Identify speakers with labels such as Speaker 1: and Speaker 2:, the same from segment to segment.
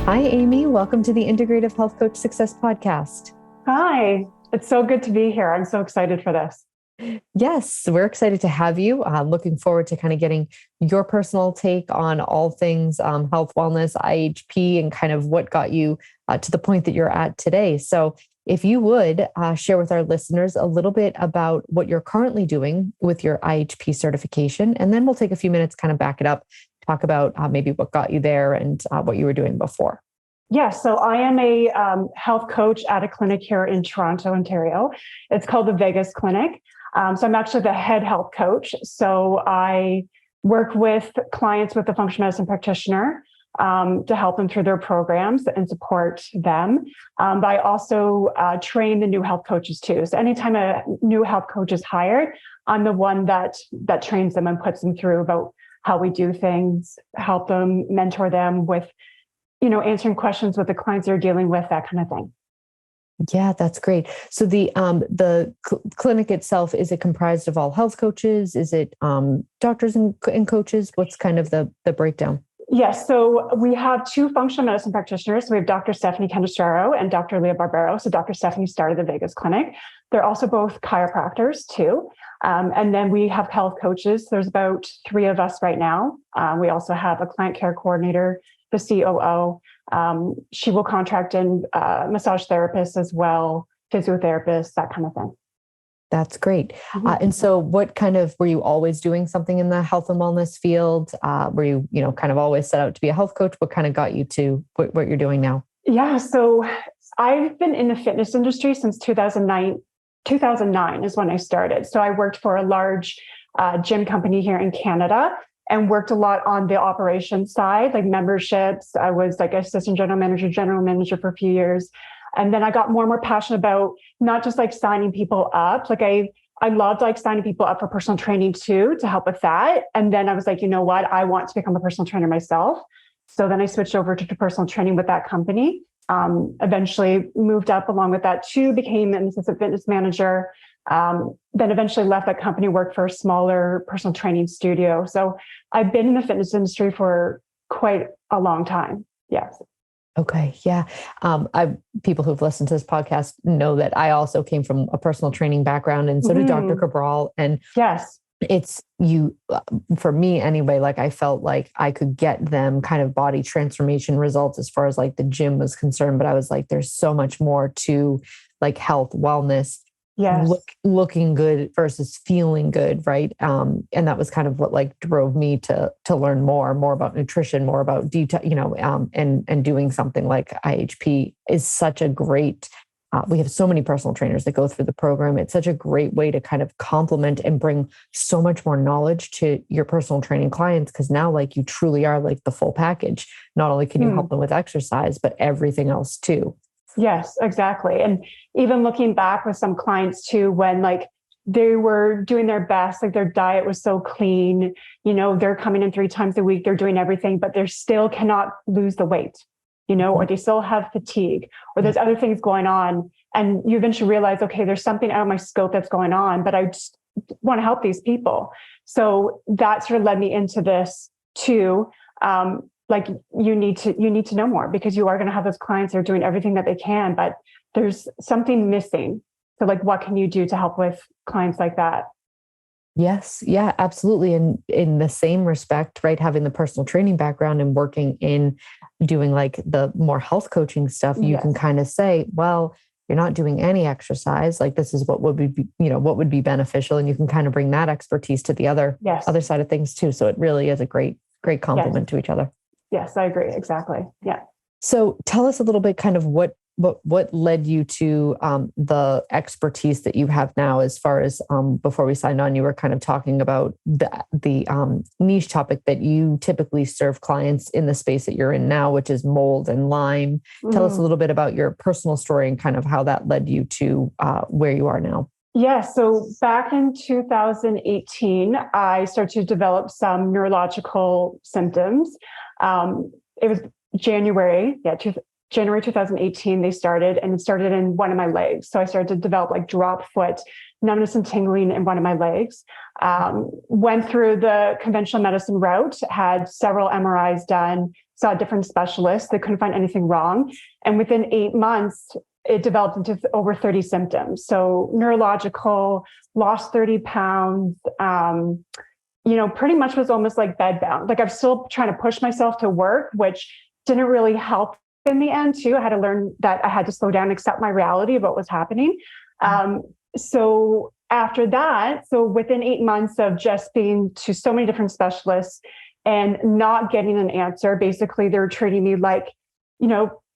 Speaker 1: Hi, Amy. Welcome to the Integrative Health Coach Success Podcast.
Speaker 2: Hi, it's so good to be here. I'm so excited for this.
Speaker 1: Yes, we're excited to have you. Looking forward to kind of getting your personal take on all things health, wellness, IHP, and kind of what got you to the point that you're at today. So if you would share with our listeners a little bit about what you're currently doing with your IHP certification, and then we'll take a few minutes, kind of back it up, talk about maybe what got you there and what you were doing before.
Speaker 2: Yes, so I am a health coach at a clinic here in Toronto, Ontario. It's called the Vegas Clinic. So I'm actually the head health coach. So I work with clients with the functional medicine practitioner to help them through their programs and support them. But I also train the new health coaches too. So anytime a new health coach is hired, I'm the one that trains them and puts them through about how we do things, help them, mentor them with, answering questions with the clients they're dealing with, that kind of thing.
Speaker 1: Yeah, that's great. So the clinic itself, is it comprised of all health coaches? Is it doctors and coaches? What's kind of the breakdown?
Speaker 2: Yes, so we have two functional medicine practitioners. So we have Dr. Stephanie Candestraro and Dr. Leah Barbero. So Dr. Stephanie started the Vegas Clinic. They're also both chiropractors too. And then we have health coaches. There's about 3 of us right now. We also have a client care coordinator, the COO. She will contract in massage therapists as well, physiotherapists, that kind of thing.
Speaker 1: That's great. And so what kind of, were you always doing something in the health and wellness field? Were you, kind of always set out to be a health coach? What kind of got you to what you're doing now?
Speaker 2: Yeah, so I've been in the fitness industry since 2009. 2009 is when I started. So I worked for a large gym company here in Canada and worked a lot on the operations side, like memberships. I was like assistant general manager for a few years. And then I got more and more passionate about not just like signing people up. Like I loved like signing people up for personal training too, to help with that. And then I was like, you know what? I want to become a personal trainer myself. So then I switched over to personal training with that company. Eventually moved up along with that too, became an assistant fitness manager. Then eventually left that company, worked for a smaller personal training studio. So I've been in the fitness industry for quite a long time. Yes.
Speaker 1: Okay. Yeah. People who've listened to this podcast know that I also came from a personal training background, and so did Dr. Cabral. And
Speaker 2: yes,
Speaker 1: it's for me anyway, like I felt like I could get them kind of body transformation results as far as like the gym was concerned. But I was like, there's so much more to like health, wellness,
Speaker 2: yes,
Speaker 1: looking good versus feeling good. Right. And that was kind of what like drove me to learn more about nutrition, more about detail, and doing something like IHP is such a great, we have so many personal trainers that go through the program. It's such a great way to kind of complement and bring so much more knowledge to your personal training clients. Because now like you truly are like the full package. Not only can you help them with exercise, but everything else too.
Speaker 2: Yes, exactly. And even looking back with some clients too, when like they were doing their best, like their diet was so clean, they're coming in 3 times a week, they're doing everything, but they still cannot lose the weight, or they still have fatigue, or there's other things going on. And you eventually realize, okay, there's something out of my scope that's going on, but I just want to help these people. So that sort of led me into this too. Like you need to know more, because you are going to have those clients that are doing everything that they can, but there's something missing. So like, what can you do to help with clients like that?
Speaker 1: Yes. Yeah, absolutely. And in the same respect, right, having the personal training background and working in doing like the more health coaching stuff, you can kind of say, well, you're not doing any exercise. Like this is what would be, what would be beneficial. And you can kind of bring that expertise to the other side of things too. So it really is a great complement to each other.
Speaker 2: Yes, I agree. Exactly. Yeah.
Speaker 1: So tell us a little bit kind of what led you to the expertise that you have now, as far as before we signed on, you were kind of talking about the niche topic that you typically serve clients in the space that you're in now, which is mold and Lyme. Tell us a little bit about your personal story and kind of how that led you to where you are now.
Speaker 2: Yeah. So back in 2018, I started to develop some neurological symptoms. It was January 2018, they started, and it started in one of my legs. So I started to develop like drop foot numbness and tingling in one of my legs. Went through the conventional medicine route, had several MRIs done, saw different specialists. They couldn't find anything wrong. And within 8 months, it developed into over 30 symptoms. So neurological, lost 30 pounds, pretty much was almost like bedbound. Like I'm still trying to push myself to work, which didn't really help in the end too. I had to learn that I had to slow down and accept my reality of what was happening. So after that, so within 8 months of just being to so many different specialists and not getting an answer, basically they were treating me like,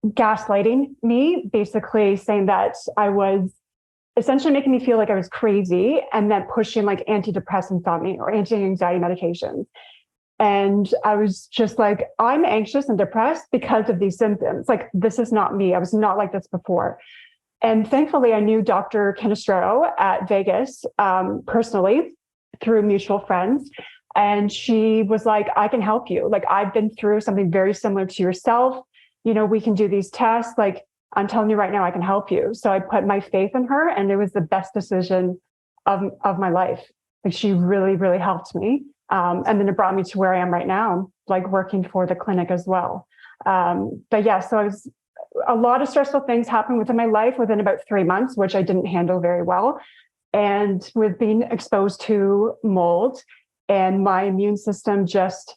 Speaker 2: gaslighting me, basically saying that I was essentially making me feel like I was crazy and then pushing like antidepressants on me or anti-anxiety medications. And I was just like, I'm anxious and depressed because of these symptoms. Like, this is not me. I was not like this before. And thankfully, I knew Dr. Canestraro at Vegas personally through mutual friends. And she was like, I can help you. Like, I've been through something very similar to yourself. We can do these tests. Like, I'm telling you right now, I can help you. So I put my faith in her, and it was the best decision of my life. Like, she really, really helped me. And then it brought me to where I am right now, like working for the clinic as well. But yeah, so a lot of stressful things happened within my life within about 3 months, which I didn't handle very well. And with being exposed to mold, and my immune system just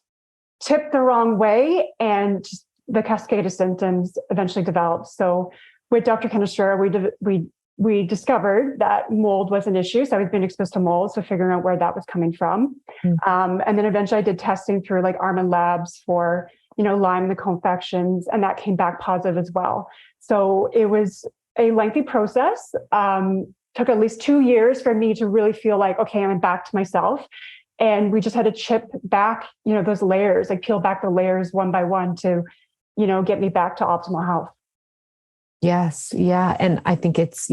Speaker 2: tipped the wrong way, and the cascade of symptoms eventually developed. So with Dr. Canestraro, we discovered that mold was an issue. So I was being exposed to mold, so figuring out where that was coming from. And then eventually I did testing through like Armin Labs for, Lyme and the co-infections, and that came back positive as well. So it was a lengthy process. Took at least 2 years for me to really feel like, okay, I'm back to myself. And we just had to chip back, those layers, like peel back the layers one by one to, get me back to optimal health.
Speaker 1: Yes. Yeah. And I think it's,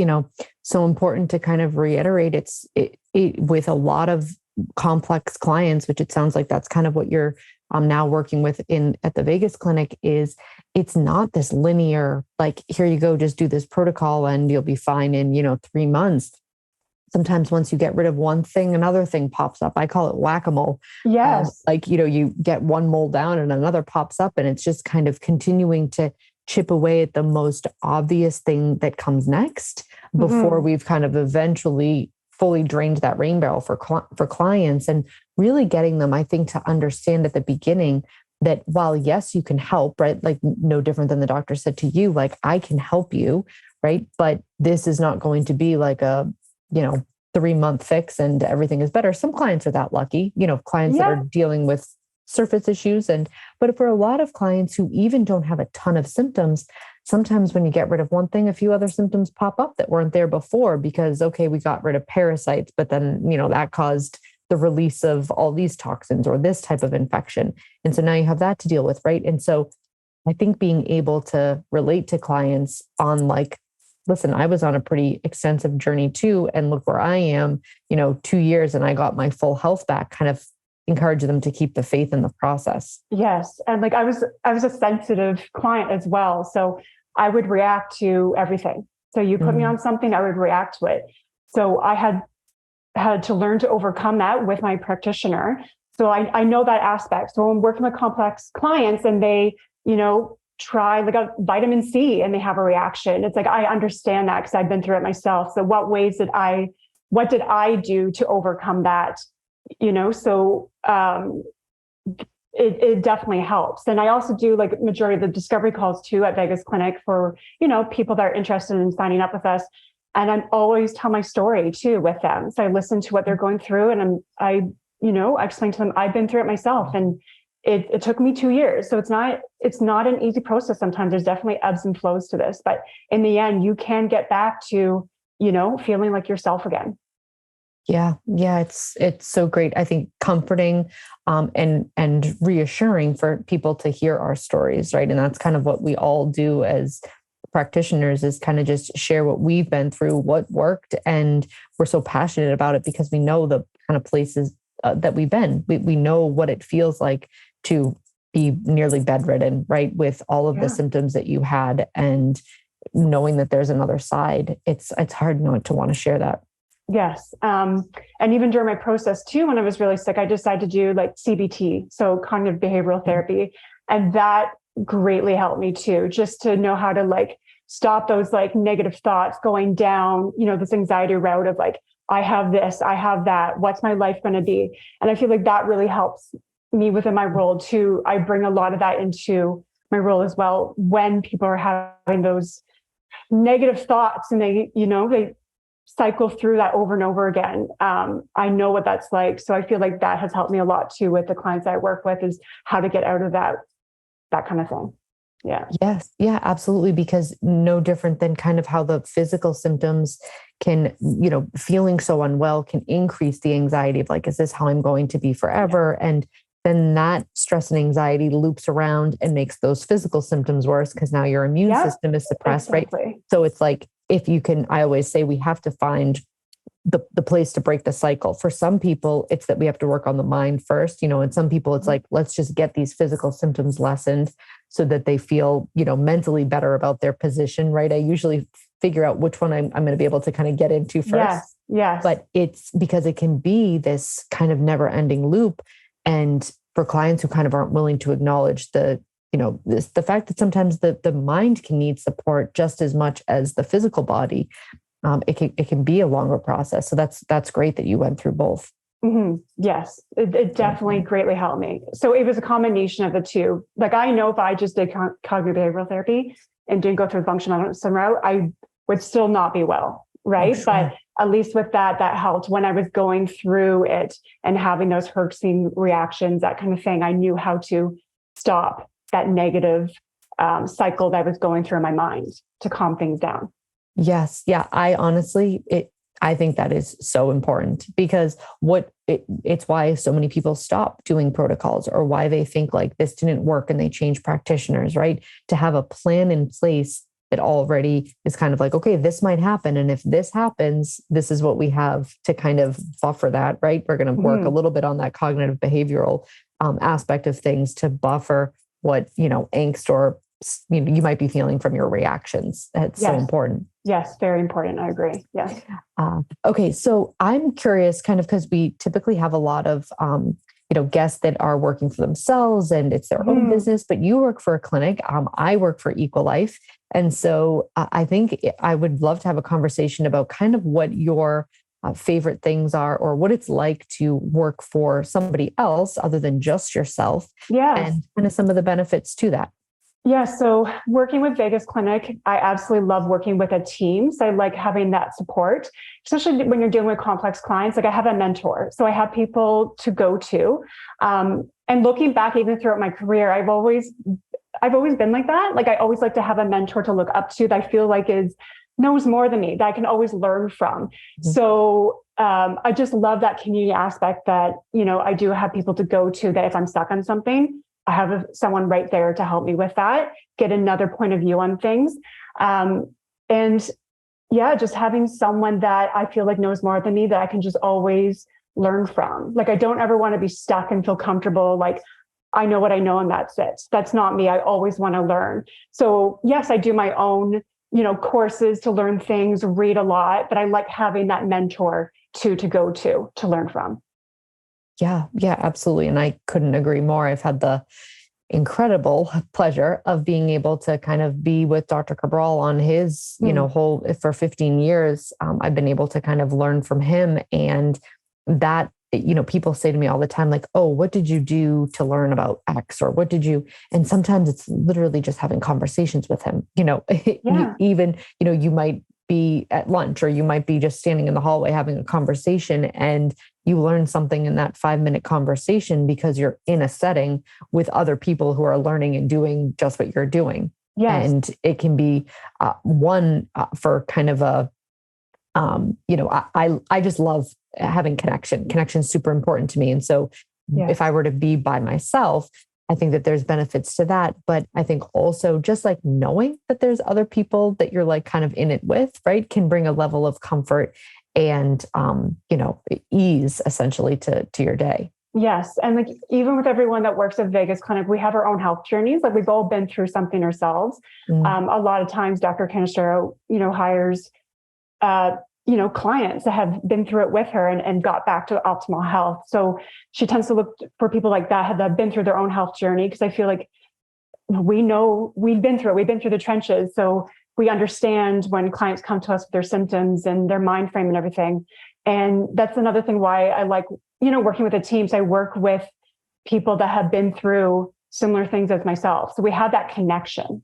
Speaker 1: so important to kind of reiterate it with a lot of complex clients, which it sounds like that's kind of what you're now working with at the Vegas clinic. Is it's not this linear, like, here you go, just do this protocol and you'll be fine in, 3 months. Sometimes once you get rid of one thing, another thing pops up. I call it whack-a-mole.
Speaker 2: Yes.
Speaker 1: You get one mole down and another pops up, and it's just kind of continuing to chip away at the most obvious thing that comes next before we've kind of eventually fully drained that rain barrel for clients, and really getting them, I think, to understand at the beginning that while, yes, you can help, right? Like, no different than the doctor said to you, like, I can help you, right? But this is not going to be like a 3-month fix and everything is better. Some clients are that lucky, clients that are dealing with surface issues. But for a lot of clients who even don't have a ton of symptoms, sometimes when you get rid of one thing, a few other symptoms pop up that weren't there before because, okay, we got rid of parasites, but then, that caused the release of all these toxins or this type of infection. And so now you have that to deal with, right? And so I think being able to relate to clients on like, listen, I was on a pretty extensive journey too, and look where I am, 2 years and I got my full health back, kind of encourage them to keep the faith in the process.
Speaker 2: Yes. And like I was a sensitive client as well. So I would react to everything. So you put me on something, I would react to it. So I had to learn to overcome that with my practitioner. So I know that aspect. So I'm working with complex clients and they, try like a vitamin C and they have a reaction. It's like, I understand that because I've been through it myself. So what did I do to overcome that? So it definitely helps. And I also do like majority of the discovery calls too at Vegas Clinic for, people that are interested in signing up with us. And I'm always tell my story too with them. So I listen to what they're going through and I explain to them, I've been through it myself. And it took me 2 years. So it's not an easy process. Sometimes there's definitely ebbs and flows to this, but in the end, you can get back to, feeling like yourself again.
Speaker 1: Yeah. It's so great. I think comforting and reassuring for people to hear our stories, right? And that's kind of what we all do as practitioners, is kind of just share what we've been through, what worked, and we're so passionate about it because we know the kind of places that we've been. We know what it feels like to be nearly bedridden, right? With all of the symptoms that you had, and knowing that there's another side, it's hard not to want to share that.
Speaker 2: Yes. And even during my process too, when I was really sick, I decided to do like CBT, so cognitive behavioral therapy. And that greatly helped me too, just to know how to like stop those like negative thoughts going down, this anxiety route of like, I have this, I have that, what's my life going to be? And I feel like that really helps me within my role too. I bring a lot of that into my role as well when people are having those negative thoughts and they cycle through that over and over again. I know what that's like. So I feel like that has helped me a lot too with the clients I work with, is how to get out of that kind of thing. Yeah.
Speaker 1: Yes. Yeah, absolutely. Because no different than kind of how the physical symptoms can, feeling so unwell can increase the anxiety of like, is this how I'm going to be forever? Yeah. And then that stress and anxiety loops around and makes those physical symptoms worse because now your immune system is suppressed, exactly. Right? So it's like, if you can, I always say we have to find the place to break the cycle. For some people, it's that we have to work on the mind first, and some people it's like, let's just get these physical symptoms lessened so that they feel, mentally better about their position, right? I usually figure out which one I'm going to be able to kind of get into first.
Speaker 2: Yes.
Speaker 1: But it's because it can be this kind of never ending loop. And for clients who kind of aren't willing to acknowledge the fact that sometimes the mind can need support just as much as the physical body, it can be a longer process. So that's great that you went through both.
Speaker 2: Mm-hmm. Yes, it definitely greatly helped me. So it was a combination of the two. Like I know if I just did cognitive behavioral therapy and didn't go through the functional medicine route, I would still not be well, right? Sure. But at least with that helped when I was going through it and having those herxing reactions, that kind of thing. I knew how to stop that negative cycle that I was going through in my mind to calm things down.
Speaker 1: Yes. Yeah. I think that is so important because it's why so many people stop doing protocols or why they think like this didn't work and they change practitioners, right? To have a plan in place that already is kind of like, okay, this might happen. And if this happens, this is what we have to kind of buffer that, right? We're going to work a little bit on that cognitive behavioral aspect of things to buffer what, angst or you might be feeling from your reactions. It's so important.
Speaker 2: Yes, very important. I agree. Yes.
Speaker 1: Okay. So I'm curious kind of because we typically have a lot of, guests that are working for themselves and it's their own business, but you work for a clinic. I work for Equalife. And so I think I would love to have a conversation about kind of what your favorite things are or what it's like to work for somebody else other than just yourself.
Speaker 2: Yes.
Speaker 1: And kind of some of the benefits to that.
Speaker 2: Yeah. So working with Vegas Clinic, I absolutely love working with a team. So I like having that support, especially when you're dealing with complex clients. Like I have a mentor, so I have people to go to. And looking back, even throughout my career, I've always been like that. Like I always like to have a mentor to look up to that I feel like knows more than me, that I can always learn from. Mm-hmm. So I just love that community aspect that, I do have people to go to that if I'm stuck on something, I have someone right there to help me with that, get another point of view on things. And yeah, just having someone that I feel like knows more than me that I can just always learn from. Like, I don't ever want to be stuck and feel comfortable. Like, I know what I know and that's it. That's not me. I always want to learn. So yes, I do my own, courses to learn things, read a lot, but I like having that mentor to go to learn from.
Speaker 1: Yeah, absolutely. And I couldn't agree more. I've had the incredible pleasure of being able to kind of be with Dr. Cabral on his, whole for 15 years. I've been able to kind of learn from him. And that, people say to me all the time, like, oh, what did you do to learn about X? Or what did you, and sometimes it's literally just having conversations with him,
Speaker 2: Yeah.
Speaker 1: Even, you might be at lunch or you might be just standing in the hallway having a conversation and you learn something in that 5-minute conversation because you're in a setting with other people who are learning and doing just what you're doing. Yes. And it can be one for kind of a, I just love having connection. Connection is super important to me. And so if I were to be by myself, I think that there's benefits to that. But I think also just like knowing that there's other people that you're like kind of in it with, right, can bring a level of comfort and, ease essentially to your day.
Speaker 2: Yes. And like, even with everyone that works at Vegas Clinic, we have our own health journeys. Like we've all been through something ourselves. A lot of times Dr. Canistero, hires clients that have been through it with her and got back to optimal health. So she tends to look for people like that have been through their own health journey, because I feel like we know we've been through it. We've been through the trenches. So we understand when clients come to us with their symptoms and their mind frame and everything. And that's another thing why I like, working with a team. So I work with people that have been through similar things as myself. So we have that connection.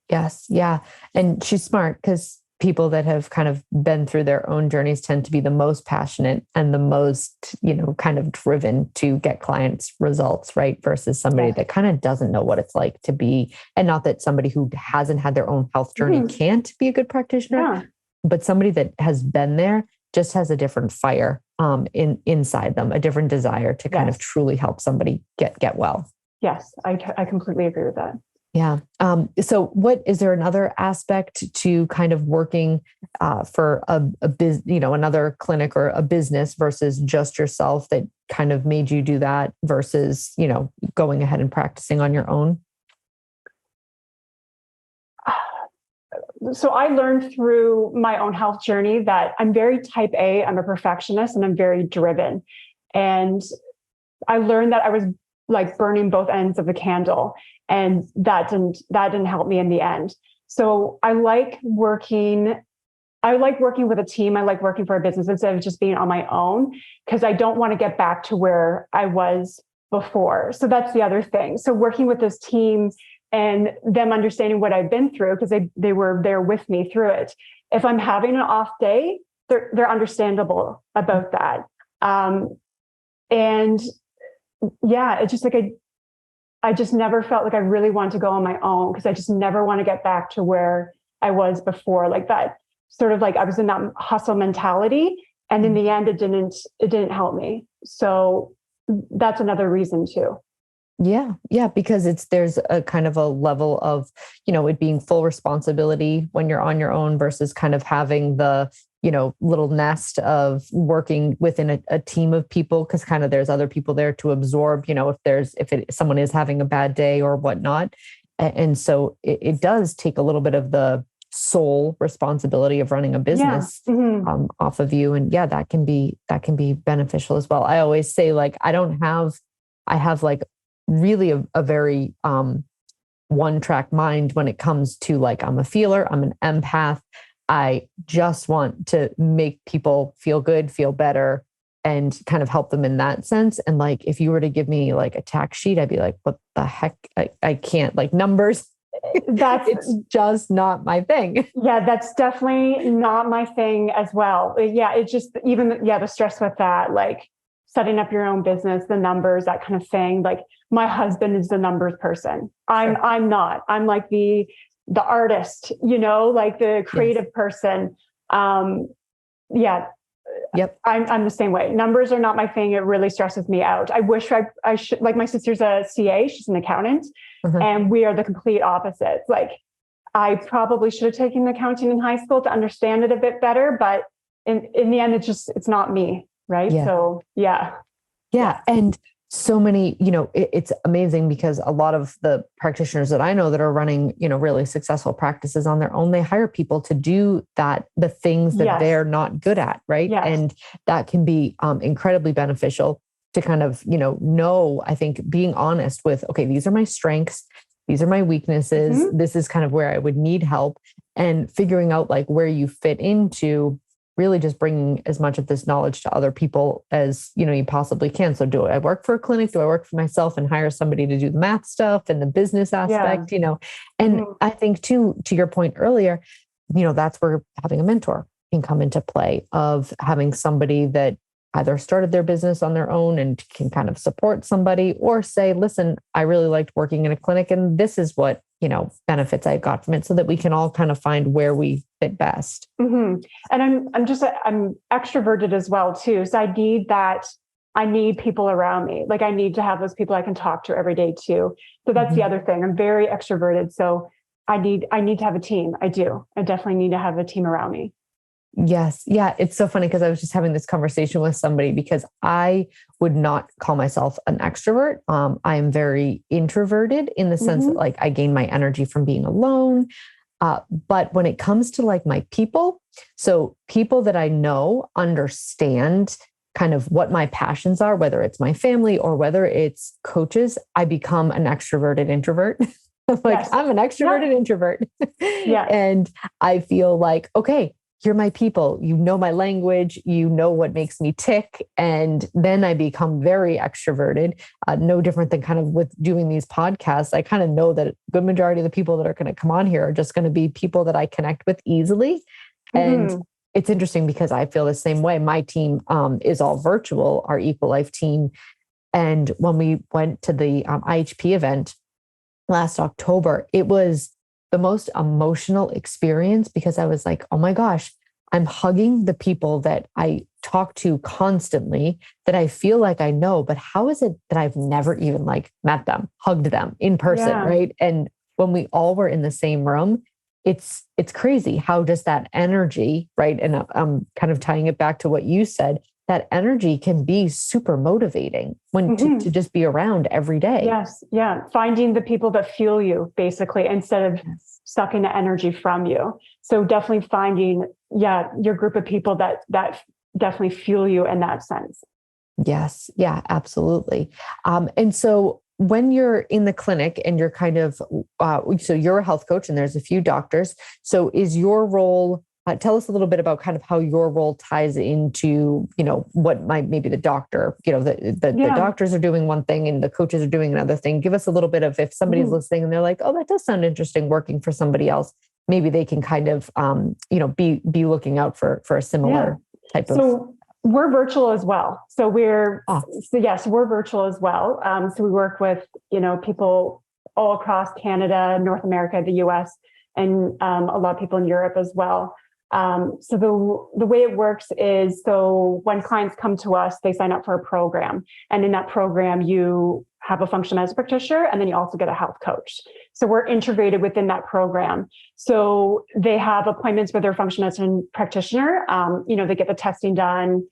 Speaker 1: Yes. Yeah. And she's smart, because people that have kind of been through their own journeys tend to be the most passionate and the most, kind of driven to get clients results, right? Versus somebody that kind of doesn't know what it's like to be, and not that somebody who hasn't had their own health journey can't be a good practitioner, but somebody that has been there just has a different fire inside them, a different desire to kind of truly help somebody get well. Yes,
Speaker 2: I completely agree with that.
Speaker 1: Yeah. So what is there another aspect to kind of working for a another clinic or a business versus just yourself that kind of made you do that versus, going ahead and practicing on your own?
Speaker 2: So I learned through my own health journey that I'm very type A, I'm a perfectionist, and I'm very driven. And I learned that I was like burning both ends of the candle. And that didn't help me in the end. So I like working with a team. I like working for a business instead of just being on my own, because I don't want to get back to where I was before. So that's the other thing. So working with this team and them understanding what I've been through, because they were there with me through it. If I'm having an off day, they're understandable about that. And yeah, it's just like I just never felt like I really wanted to go on my own, because I just never want to get back to where I was before, like that sort of like I was in that hustle mentality. And in the end, it didn't help me. So that's another reason too.
Speaker 1: Yeah. Yeah. Because there's a kind of a level of, it being full responsibility when you're on your own versus kind of having the, little nest of working within a team of people, because kind of there's other people there to absorb, if someone is having a bad day or whatnot. And so it does take a little bit of the sole responsibility of running a business off of you. And that can be beneficial as well. I always say, like, I have like really a very one-track mind when it comes to, like, I'm a feeler, I'm an empath. I just want to make people feel good, feel better, and kind of help them in that sense. And like, if you were to give me like a tax sheet, I'd be like, what the heck? I can't, like, numbers. It's just not my thing.
Speaker 2: Yeah, that's definitely not my thing as well. Yeah, it's just the stress with that, like setting up your own business, the numbers, that kind of thing. Like, my husband is the numbers person. I'm not. I'm like the artist, like the creative person. Yep. I'm the same way. Numbers are not my thing. It really stresses me out. I wish I should, like, my sister's a CA, she's an accountant, and we are the complete opposites. Like, I probably should have taken accounting in high school to understand it a bit better, but in the end, it's not me. Right.
Speaker 1: Yeah.
Speaker 2: So, yeah.
Speaker 1: And so many, it's amazing, because a lot of the practitioners that I know that are running, really successful practices on their own, they hire people to do the things that they're not good at. Right.
Speaker 2: Yes.
Speaker 1: And that can be incredibly beneficial to kind of, know, I think, being honest with, okay, these are my strengths. These are my weaknesses. This is kind of where I would need help, and figuring out like where you fit into really just bringing as much of this knowledge to other people as, you possibly can. So do I work for a clinic? Do I work for myself and hire somebody to do the math stuff and the business aspect, and I think too, to your point earlier, that's where having a mentor can come into play, of having somebody that either started their business on their own and can kind of support somebody, or say, listen, I really liked working in a clinic, and this is what, benefits I got from it, so that we can all kind of find where we fit best.
Speaker 2: And I'm extroverted as well too. So I need people around me. Like, I need to have those people I can talk to every day too. So that's the other thing. I'm very extroverted. So I need to have a team. I do. I definitely need to have a team around me.
Speaker 1: Yes. Yeah. It's so funny, because I was just having this conversation with somebody, because I would not call myself an extrovert. I am very introverted in the sense that, like, I gain my energy from being alone. But when it comes to like my people, so people that I know understand kind of what my passions are, whether it's my family or whether it's coaches, I become an extroverted introvert. Like
Speaker 2: Yes.
Speaker 1: I'm an extroverted introvert.
Speaker 2: Yeah.
Speaker 1: And I feel like, okay, you're my people. You know my language. You know what makes me tick. And then I become very extroverted. No different than kind of with doing these podcasts. I kind of know that a good majority of the people that are going to come on here are just going to be people that I connect with easily. And it's interesting because I feel the same way. My team is all virtual, our Equal Life team. And when we went to the IHP event last October, it was the most emotional experience because I was like, oh my gosh, I'm hugging the people that I talk to constantly that I feel like I know, but how is it that I've never even like met them, hugged them in person, right? And when we all were in the same room, it's crazy how just that energy, right? And I'm kind of tying it back to what you said, that energy can be super motivating when to just be around every day.
Speaker 2: Yes. Yeah. Finding the people that fuel you basically instead of sucking the energy from you. So definitely finding, your group of people that definitely fuel you in that sense.
Speaker 1: Yes. Yeah, absolutely. And so when you're in the clinic and you're kind of, so you're a health coach and there's a few doctors. So is your role, tell us a little bit about kind of how your role ties into, what might maybe the doctor, the doctors are doing one thing and the coaches are doing another thing. Give us a little bit of, if somebody's listening and they're like, oh, that does sound interesting working for somebody else, maybe they can kind of, be looking out for a similar type of.
Speaker 2: So we're virtual as well. So we're virtual as well. So we work with, people all across Canada, North America, the US, and a lot of people in Europe as well. So the way it works is, so when clients come to us, they sign up for a program. And in that program, you have a functional medicine practitioner, and then you also get a health coach. So we're integrated within that program. So they have appointments with their functional medicine practitioner. They get the testing done.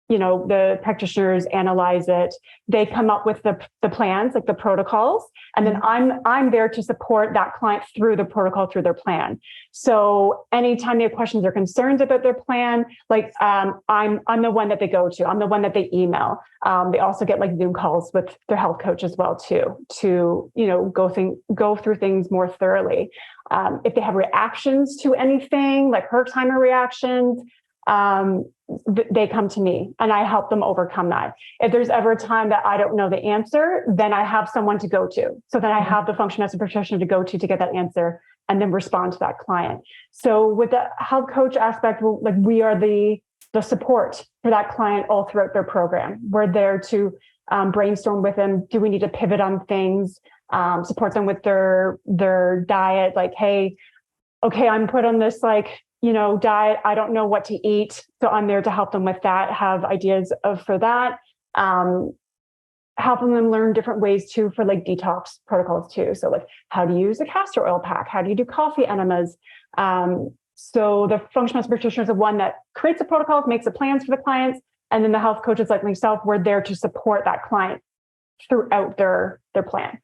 Speaker 2: The practitioners analyze it. They come up with the plans, like the protocols. And then I'm there to support that client through the protocol, through their plan. So anytime they have questions or concerns about their plan, like I'm the one that they go to. I'm the one that they email. They also get like Zoom calls with their health coach as well too, to go through things more thoroughly. If they have reactions to anything, like hurt timer reactions, they come to me and I help them overcome that. If there's ever a time that I don't know the answer, then I have someone to go to. So then I have the functional medicine practitioner to go to get that answer and then respond to that client. So with the health coach aspect, we are the support for that client all throughout their program. We're there to brainstorm with them. Do we need to pivot on things? Support them with their diet. Like, hey, okay, I'm put on this diet. I don't know what to eat. So I'm there to help them with that, have ideas for that. Helping them learn different ways too, for like detox protocols too. So like how to use a castor oil pack, how do you do coffee enemas? So the functional medicine practitioner is the one that creates the protocols, makes the plans for the clients. And then the health coaches like myself, we're there to support that client throughout their plan.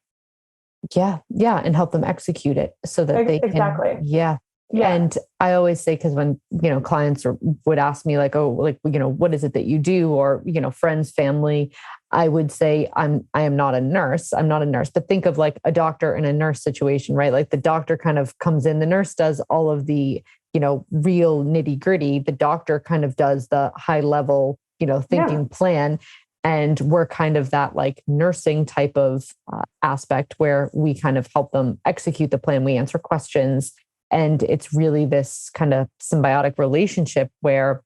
Speaker 1: Yeah. And help them execute it so that they can.
Speaker 2: Exactly.
Speaker 1: Yeah. And I always say, because when, clients would ask me like, oh, like, what is it that you do? Or, friends, family, I would say, I am not a nurse. I'm not a nurse, but think of like a doctor and a nurse situation, right? Like the doctor kind of comes in, the nurse does all of the, real nitty gritty. The doctor kind of does the high level, thinking plan. And we're kind of that like nursing type of aspect where we kind of help them execute the plan. We answer questions. And it's really this kind of symbiotic relationship where,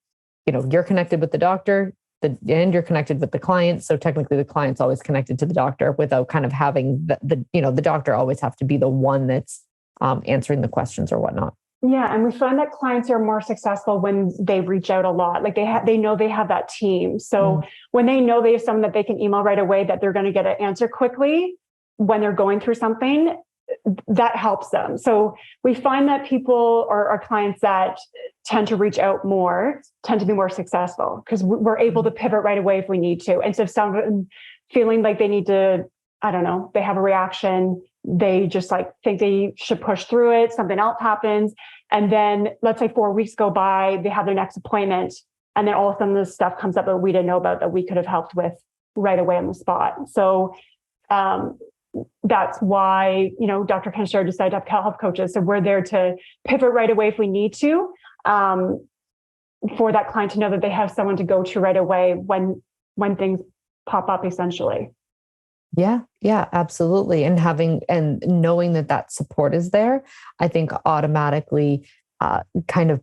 Speaker 1: you're connected with the doctor and you're connected with the client. So technically the client's always connected to the doctor without kind of having the doctor always have to be the one that's answering the questions or whatnot.
Speaker 2: Yeah. And we find that clients are more successful when they reach out a lot. Like they know they have that team. So when they know they have someone that they can email right away, that they're going to get an answer quickly when they're going through something, that helps them. So we find that people or our clients that tend to reach out more tend to be more successful because we're able to pivot right away if we need to. Instead of someone feeling like they need to, I don't know, they have a reaction, they just like think they should push through it. Something else happens. And then let's say 4 weeks go by, they have their next appointment. And then all of a sudden this stuff comes up that we didn't know about that we could have helped with right away on the spot. So that's why, Dr. Cannister decided to have health coaches. So we're there to pivot right away if we need to, for that client to know that they have someone to go to right away when things pop up, essentially.
Speaker 1: Yeah, absolutely. And knowing that support is there, I think automatically kind of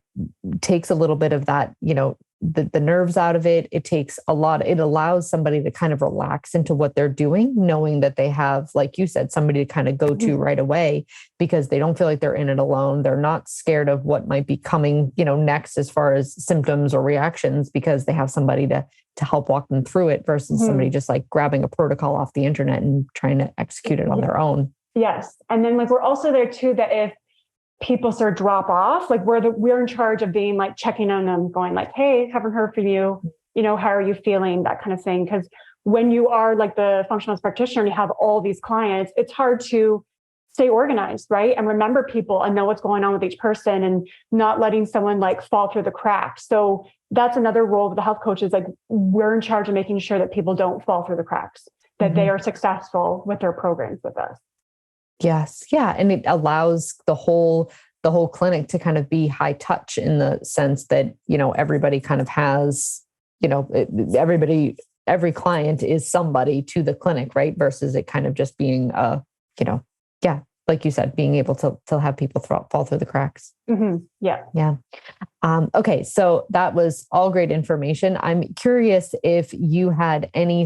Speaker 1: takes a little bit of that, the nerves out of it. It allows somebody to kind of relax into what they're doing, knowing that they have, like you said, somebody to kind of go to right away, because they don't feel like they're in it alone. They're not scared of what might be coming, next as far as symptoms or reactions, because they have somebody to help walk them through it versus somebody just like grabbing a protocol off the internet and trying to execute it on their own.
Speaker 2: Yes. And then like, we're also there too, that if people sort of drop off, like we're in charge of being like checking on them, going like, hey, haven't heard from you, how are you feeling, that kind of thing. Because when you are like the functional practitioner and you have all these clients, it's hard to stay organized, right? And remember people and know what's going on with each person and not letting someone like fall through the cracks. So that's another role of the health coach, is like, we're in charge of making sure that people don't fall through the cracks, that they are successful with their programs with us.
Speaker 1: Yes. Yeah. And it allows the whole clinic to kind of be high touch, in the sense that, everybody kind of has, every client is somebody to the clinic, right? Versus it kind of just being, like you said, being able to have people fall through the cracks. Yeah. Okay. So that was all great information. I'm curious if you had any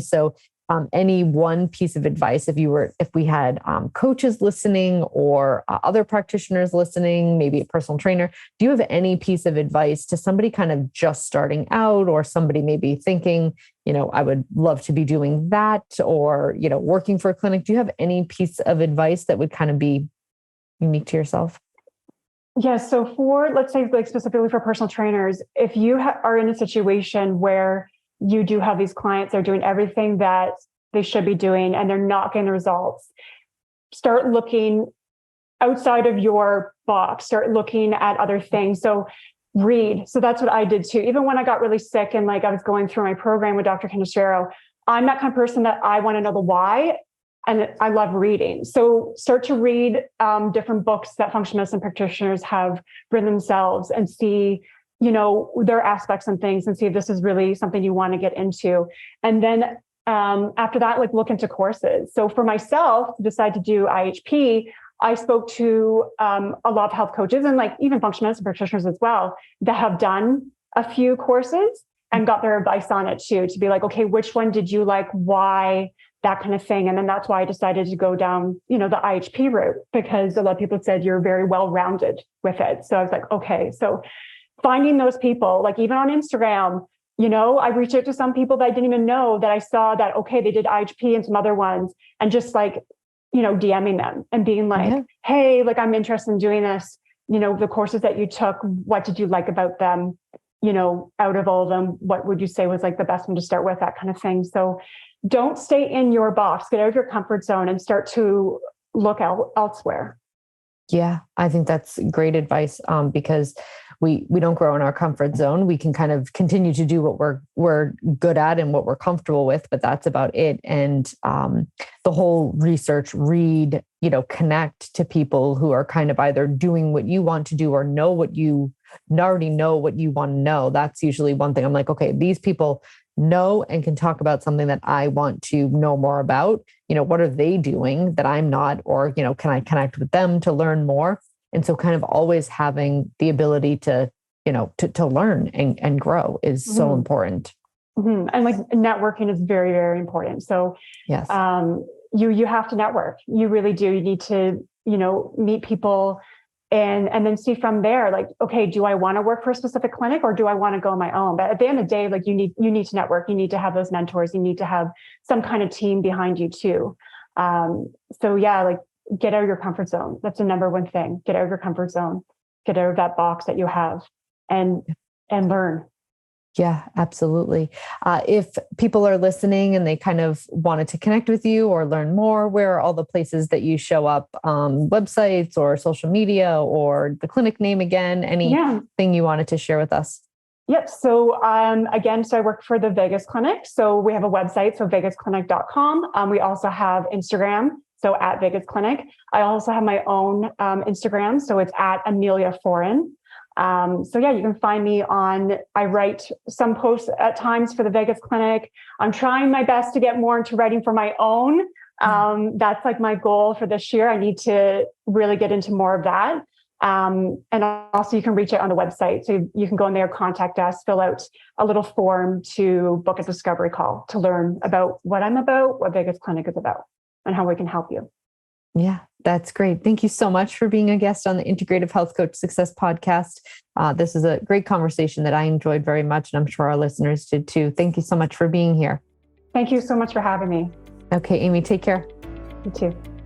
Speaker 1: one piece of advice, if we had coaches listening, or other practitioners listening, maybe a personal trainer, do you have any piece of advice to somebody kind of just starting out, or somebody maybe thinking, I would love to be doing that, or, working for a clinic? Do you have any piece of advice that would kind of be unique to yourself?
Speaker 2: Yes. So let's say like specifically for personal trainers, if you are in a situation where you do have these clients, they're doing everything that they should be doing and they're not getting the results, start looking outside of your box, start looking at other things. So read. So that's what I did too. Even when I got really sick and like I was going through my program with Dr. Cannister, I'm that kind of person that I want to know the why. And I love reading. So start to read different books that functional medicine practitioners have written themselves, and see, their aspects and things, and see if this is really something you want to get into. And then after that, like look into courses. So for myself, to decide to do IHP, I spoke to a lot of health coaches and like even functional medicine practitioners as well, that have done a few courses and got their advice on it too, to be like, okay, which one did you like? Why? That kind of thing. And then that's why I decided to go down, the IHP route, because a lot of people said you're very well-rounded with it. So I was like, okay. So finding those people, like even on Instagram, I reached out to some people that I didn't even know, that I saw that, okay, they did IHP and some other ones, and just like, DMing them and being like, hey, like, I'm interested in doing this, the courses that you took, what did you like about them? Out of all of them, what would you say was like the best one to start with, that kind of thing. So don't stay in your box, get out of your comfort zone and start to look elsewhere.
Speaker 1: Yeah, I think that's great advice, because we don't grow in our comfort zone. We can kind of continue to do what we're good at and what we're comfortable with, but that's about it. And the whole research, read, connect to people who are kind of either doing what you want to do or already know what you want to know. That's usually one thing. I'm like, okay, these people know and can talk about something that I want to know more about. What are they doing that I'm not? Or, can I connect with them to learn more? And so kind of always having the ability to learn and grow is so important.
Speaker 2: And like networking is very, very important. So
Speaker 1: yes,
Speaker 2: you have to network. You really do. You need to, meet people and then see from there, like, okay, do I want to work for a specific clinic or do I want to go on my own? But at the end of the day, like you need to network. You need to have those mentors. You need to have some kind of team behind you too. So yeah, like get out of your comfort zone. That's the number one thing. Get out of your comfort zone. Get out of that box that you have and learn.
Speaker 1: Yeah, absolutely. If people are listening and they kind of wanted to connect with you or learn more, where are all the places that you show up? Websites or social media or the clinic name again?
Speaker 2: Yeah.
Speaker 1: Anything you wanted to share with us?
Speaker 2: Yep. So again, so I work for the Vegas Clinic. So we have a website, so vegasclinic.com. We also have Instagram, so at Vegas Clinic. I also have my own Instagram, so it's at Amelia Foran. So yeah, you can find me I write some posts at times for the Vegas Clinic. I'm trying my best to get more into writing for my own. That's like my goal for this year. I need to really get into more of that. And also you can reach out on the website. So you can go in there, contact us, fill out a little form to book a discovery call to learn about what I'm about, what Vegas Clinic is about, and how we can help you.
Speaker 1: Yeah, that's great. Thank you so much for being a guest on the Integrative Health Coach Success Podcast. This is a great conversation that I enjoyed very much, and I'm sure our listeners did too. Thank you so much for being here.
Speaker 2: Thank you so much for having me.
Speaker 1: Okay, Amy, take care.
Speaker 2: You too.